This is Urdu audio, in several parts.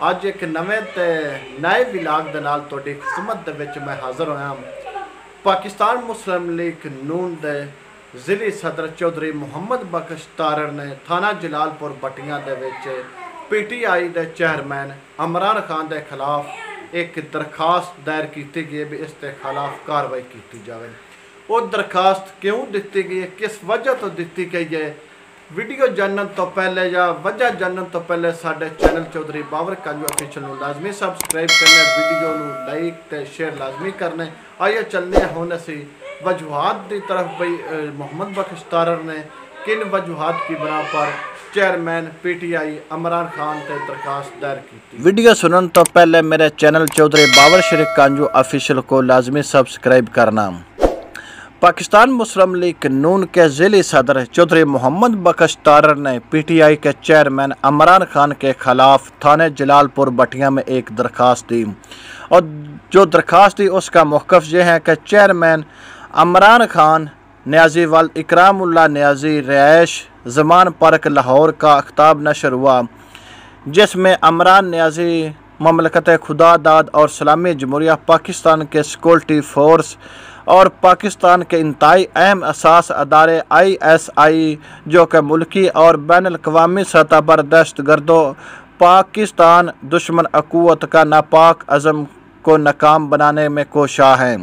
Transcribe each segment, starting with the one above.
ਅੱਜ ਇੱਕ ਨਵੇਂ ਤੇ ਨਏ ਵਲੌਗ ਦੇ ਨਾਲ ਤੁਹਾਡੀ ਖਿਦਮਤ ਦੇ ਵਿੱਚ ਮੈਂ ਹਾਜ਼ਰ ਹੋਇਆ। ਪਾਕਿਸਤਾਨ ਮੁਸਲਿਮ ਲੀਗ ਨੂਨ ਦੇ ਜ਼ਿਲ੍ਹੀ ਸਦਰ ਚੌਧਰੀ ਮੁਹੰਮਦ ਬਖਸ਼ ਤਾਰੜ ਨੇ ਥਾਣਾ ਜਲਾਲਪੁਰ ਬਟੀਆਂ ਦੇ ਵਿੱਚ PTI ਦੇ ਚੇਅਰਮੈਨ ਇਮਰਾਨ ਖਾਨ ਦੇ ਖਿਲਾਫ ਇੱਕ ਦਰਖਾਸਤ ਦਾਇਰ ਕੀਤੀ ਗਈ ਵੀ ਇਸ ਦੇ ਖਿਲਾਫ ਕਾਰਵਾਈ ਕੀਤੀ ਜਾਵੇ। وہ درخواست کیوں دیتی گئی ہے، کس وجہ تو دیتی گئی ہے، ویڈیو جانن تو پہلے یا وجہ جانن تو پہلے ساڈے چینل چودھری باور کنجو آفیشل نو لازمی سبسکرائب کرنے، ویڈیو نو لائک تے شیئر لازمی کرنے۔ آئیے چلنے ہونے سی وجوہات دی طرف بھئی محمد بخش تارڑ نے کن وجوہات کی بنا پر چیئرمین PTI عمران خان تے درخواست دائر کی تھی۔ ویڈیو سنن تو پہلے میرے چینل چودھری باور شرکانجو آفیشل کو لازمی سبسکرائب کرنا۔ پاکستان مسلم لیگ نون کے ضلعی صدر چودھری محمد بخش تارڑ نے PTI کے چیئرمین عمران خان کے خلاف تھانے جلالپور بٹیاں میں ایک درخواست دی، اور جو درخواست دی اس کا موقف یہ ہے کہ چیئرمین عمران خان نیازی والد اکرام اللہ نیازی رہائش زمان پارک لاہور کا خطاب نشر ہوا، جس میں عمران نیازی مملکت خدا داد اور اسلامی جمہوریہ پاکستان کے سیکورٹی فورس اور پاکستان کے انتہائی اہم اساس ادارے ISI جو کہ ملکی اور بین الاقوامی سطح پر دہشت گردوں پاکستان دشمن قوت کا ناپاک عزم کو ناکام بنانے میں کوشاں ہیں،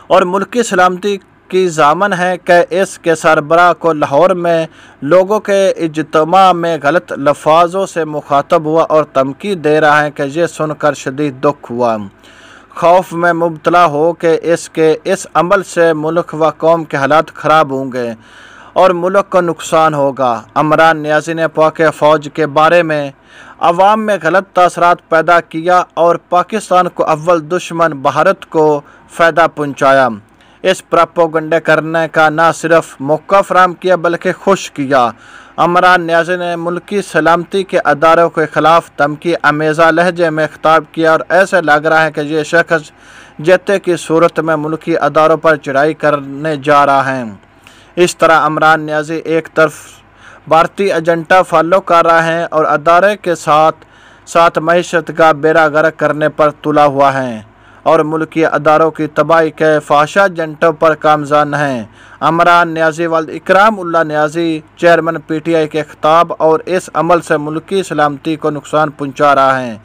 اور ملکی سلامتی کی ضامن ہے کہ اس کے سربراہ کو لاہور میں لوگوں کے اجتماع میں غلط لفظوں سے مخاطب ہوا اور دھمکی دے رہا ہے کہ یہ سن کر شدید دکھ ہوا، خوف میں مبتلا ہو کہ اس عمل سے ملک و قوم کے حالات خراب ہوں گے اور ملک کو نقصان ہوگا۔ عمران نیازی نے پاک فوج کے بارے میں عوام میں غلط تاثرات پیدا کیا اور پاکستان کو اول دشمن بھارت کو فائدہ پہنچایا۔ اس پراپوگنڈے کرنے کا نہ صرف موقع فراہم کیا بلکہ خوش کیا۔ عمران نیازی نے ملکی سلامتی کے اداروں کے خلاف دھمکی آمیزہ لہجے میں خطاب کیا اور ایسے لگ رہا ہے کہ یہ شخص جیتے کی صورت میں ملکی اداروں پر چڑھائی کرنے جا رہا ہے۔ اس طرح عمران نیازی ایک طرف بھارتی ایجنڈا فالو کر رہے ہیں اور ادارے کے ساتھ معیشت کا بیڑا غرق کرنے پر تلا ہوا ہے اور ملکی اداروں کی تباہی کے فحاشا ایجنڈوں پر کامزن ہیں۔ عمران نیازی والد اکرام اللہ نیازی چیئرمین PTI کے خطاب اور اس عمل سے ملکی سلامتی کو نقصان پہنچا رہا ہے۔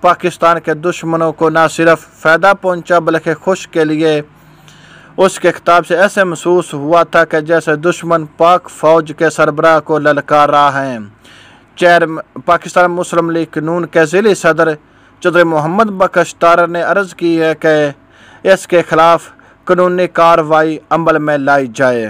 پاکستان کے دشمنوں کو نہ صرف فائدہ پہنچا بلکہ خوش کے لیے اس کے خطاب سے ایسے محسوس ہوا تھا کہ جیسے دشمن پاک فوج کے سربراہ کو للکار رہا ہے۔ پاکستان مسلم لیگ نون کے ضلعی صدر چودھری محمد بخش تارڑ نے عرض کی ہے کہ اس کے خلاف قانونی کارروائی عمل میں لائی جائے۔